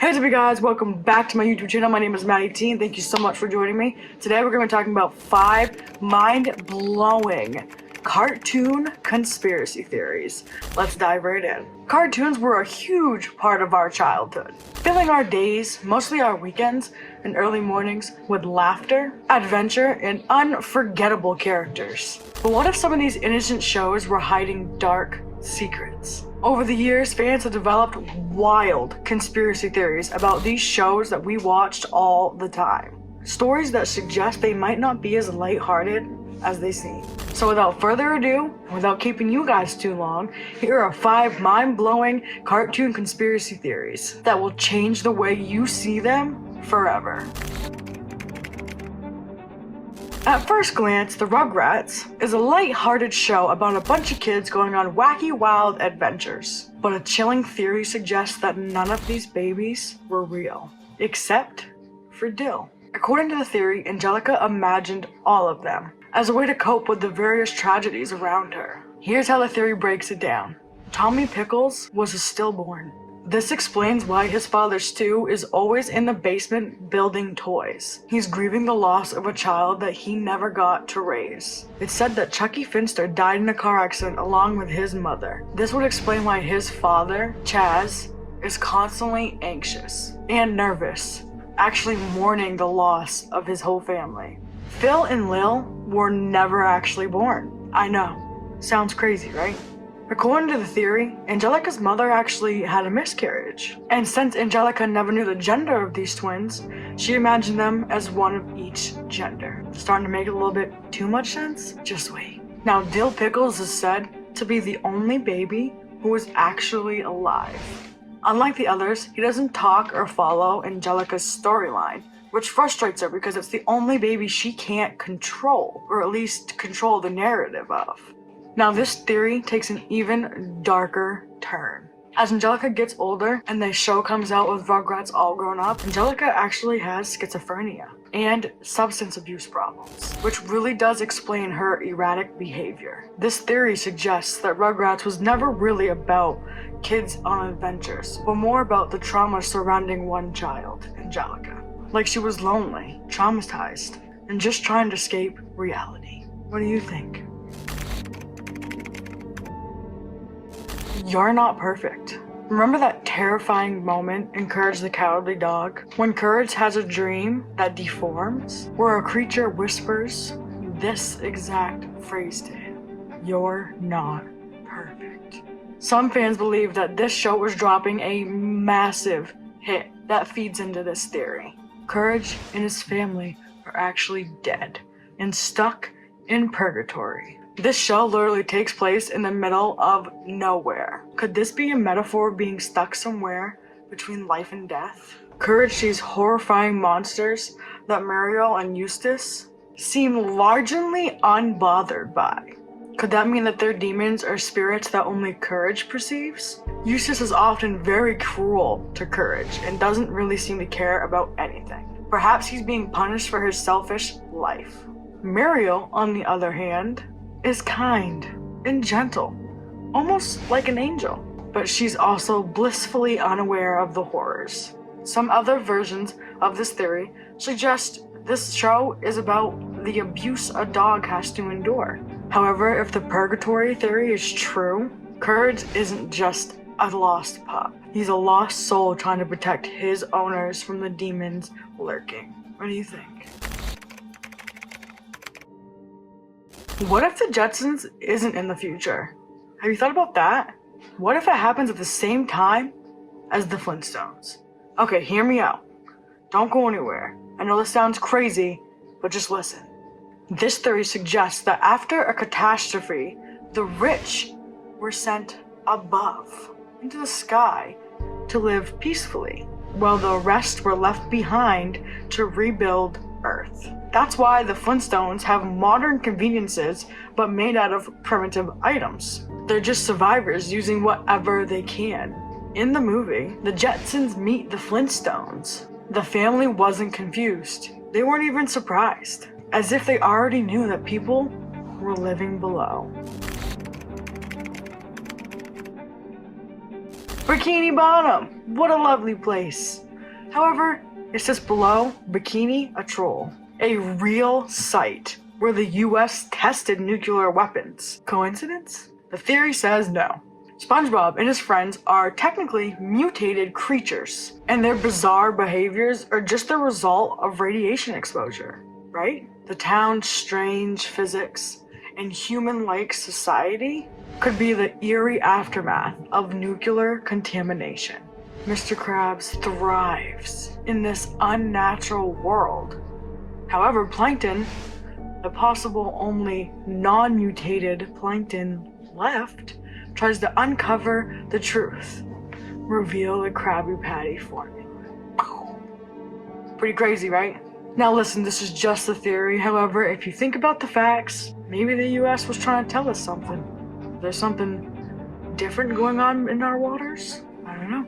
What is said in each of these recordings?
Hey, what's up, you guys? Welcome back to my YouTube channel. My name is Maddie T, and thank you so much for joining me. Today, we're going to be talking about 5 mind-blowing cartoon conspiracy theories. Let's dive right in. Cartoons were a huge part of our childhood, filling our days, mostly our weekends and early mornings, with laughter, adventure, and unforgettable characters. But what if some of these innocent shows were hiding dark secrets? Over the years, fans have developed wild conspiracy theories about these shows that we watched all the time. Stories that suggest they might not be as lighthearted as they seem. So without further ado, without keeping you guys too long, here are 5 mind-blowing cartoon conspiracy theories that will change the way you see them forever. At first glance, The Rugrats is a light-hearted show about a bunch of kids going on wacky, wild adventures. But a chilling theory suggests that none of these babies were real, except for Dill. According to the theory, Angelica imagined all of them as a way to cope with the various tragedies around her. Here's how the theory breaks it down. Tommy Pickles was a stillborn. This explains why his father Stu is always in the basement building toys. He's grieving the loss of a child that he never got to raise. It's said that Chucky Finster died in a car accident along with his mother. This would explain why his father, Chaz, is constantly anxious and nervous, actually mourning the loss of his whole family. Phil and Lil were never actually born. I know, sounds crazy, right? According to the theory, Angelica's mother actually had a miscarriage. And since Angelica never knew the gender of these twins, she imagined them as one of each gender. Starting to make a little bit too much sense? Just wait. Now, Dill Pickles is said to be the only baby who is actually alive. Unlike the others, he doesn't talk or follow Angelica's storyline, which frustrates her because it's the only baby she can't control, or at least control the narrative of. Now, this theory takes an even darker turn. As Angelica gets older and the show comes out with Rugrats all grown up, Angelica actually has schizophrenia and substance abuse problems, which really does explain her erratic behavior. This theory suggests that Rugrats was never really about kids on adventures, but more about the trauma surrounding one child, Angelica. Like she was lonely, traumatized, and just trying to escape reality. What do you think? You're not perfect. Remember that terrifying moment in Courage the Cowardly Dog? When Courage has a dream that deforms, where a creature whispers this exact phrase to him: "You're not perfect." Some fans believe that this show was dropping a massive hit that feeds into this theory. Courage and his family are actually dead and stuck in purgatory. This show literally takes place in the middle of nowhere. Could this be a metaphor of being stuck somewhere between life and death? Courage sees horrifying monsters that Muriel and Eustace seem largely unbothered by. Could that mean that their demons are spirits that only Courage perceives? Eustace is often very cruel to Courage and doesn't really seem to care about anything. Perhaps he's being punished for his selfish life. Muriel, on the other hand, is kind and gentle, almost like an angel, but she's also blissfully unaware of the horrors. Some other versions of this theory suggest this show is about the abuse a dog has to endure. However, if the purgatory theory is true, Courage isn't just a lost pup. He's a lost soul trying to protect his owners from the demons lurking. What do you think? What if the Jetsons isn't in the future? Have you thought about that? What if it happens at the same time as the Flintstones? Okay, hear me out. Don't go anywhere. I know this sounds crazy, but just listen. This theory suggests that after a catastrophe, the rich were sent above, into the sky, to live peacefully, while the rest were left behind to rebuild Earth. That's why the Flintstones have modern conveniences, but made out of primitive items. They're just survivors using whatever they can. In the movie, the Jetsons meet the Flintstones. The family wasn't confused. They weren't even surprised, as if they already knew that people were living below. Bikini Bottom, what a lovely place. However, it says below, Bikini Atoll, a real site where the US tested nuclear weapons. Coincidence? The theory says no. SpongeBob and his friends are technically mutated creatures, and their bizarre behaviors are just the result of radiation exposure, right? The town's strange physics and human-like society could be the eerie aftermath of nuclear contamination. Mr. Krabs thrives in this unnatural world. However, Plankton, the possible only non-mutated plankton left, tries to uncover the truth, reveal the Krabby Patty formula. Pretty crazy, right? Now listen, this is just a theory. However, if you think about the facts, maybe the US was trying to tell us something. There's something different going on in our waters? I don't know.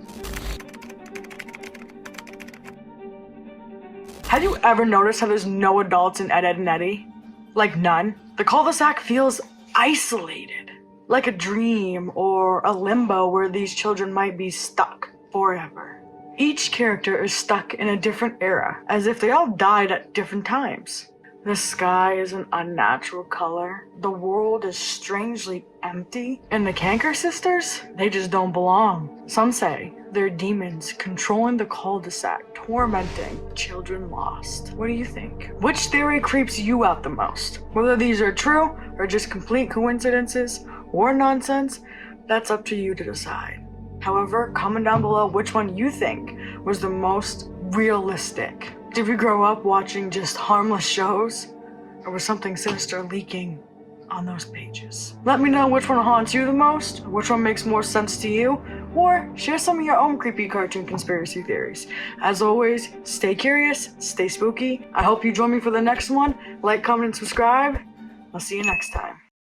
Have you ever noticed how there's no adults in Ed, Edd and Eddy? Like none. The cul-de-sac feels isolated, like a dream or a limbo where these children might be stuck forever. Each character is stuck in a different era, as if they all died at different times. The sky is an unnatural color, the world is strangely empty, and the Canker sisters, they just don't belong. Some say they're demons controlling the cul-de-sac, tormenting children lost. What do you think? Which theory creeps you out the most? Whether these are true or just complete coincidences or nonsense, that's up to you to decide. However, comment down below which one you think was the most realistic. Did we grow up watching just harmless shows, or was something sinister leaking on those pages? Let me know which one haunts you the most, or which one makes more sense to you, or share some of your own creepy cartoon conspiracy theories. As always, stay curious, stay spooky. I hope you join me for the next one. Like, comment, and subscribe. I'll see you next time.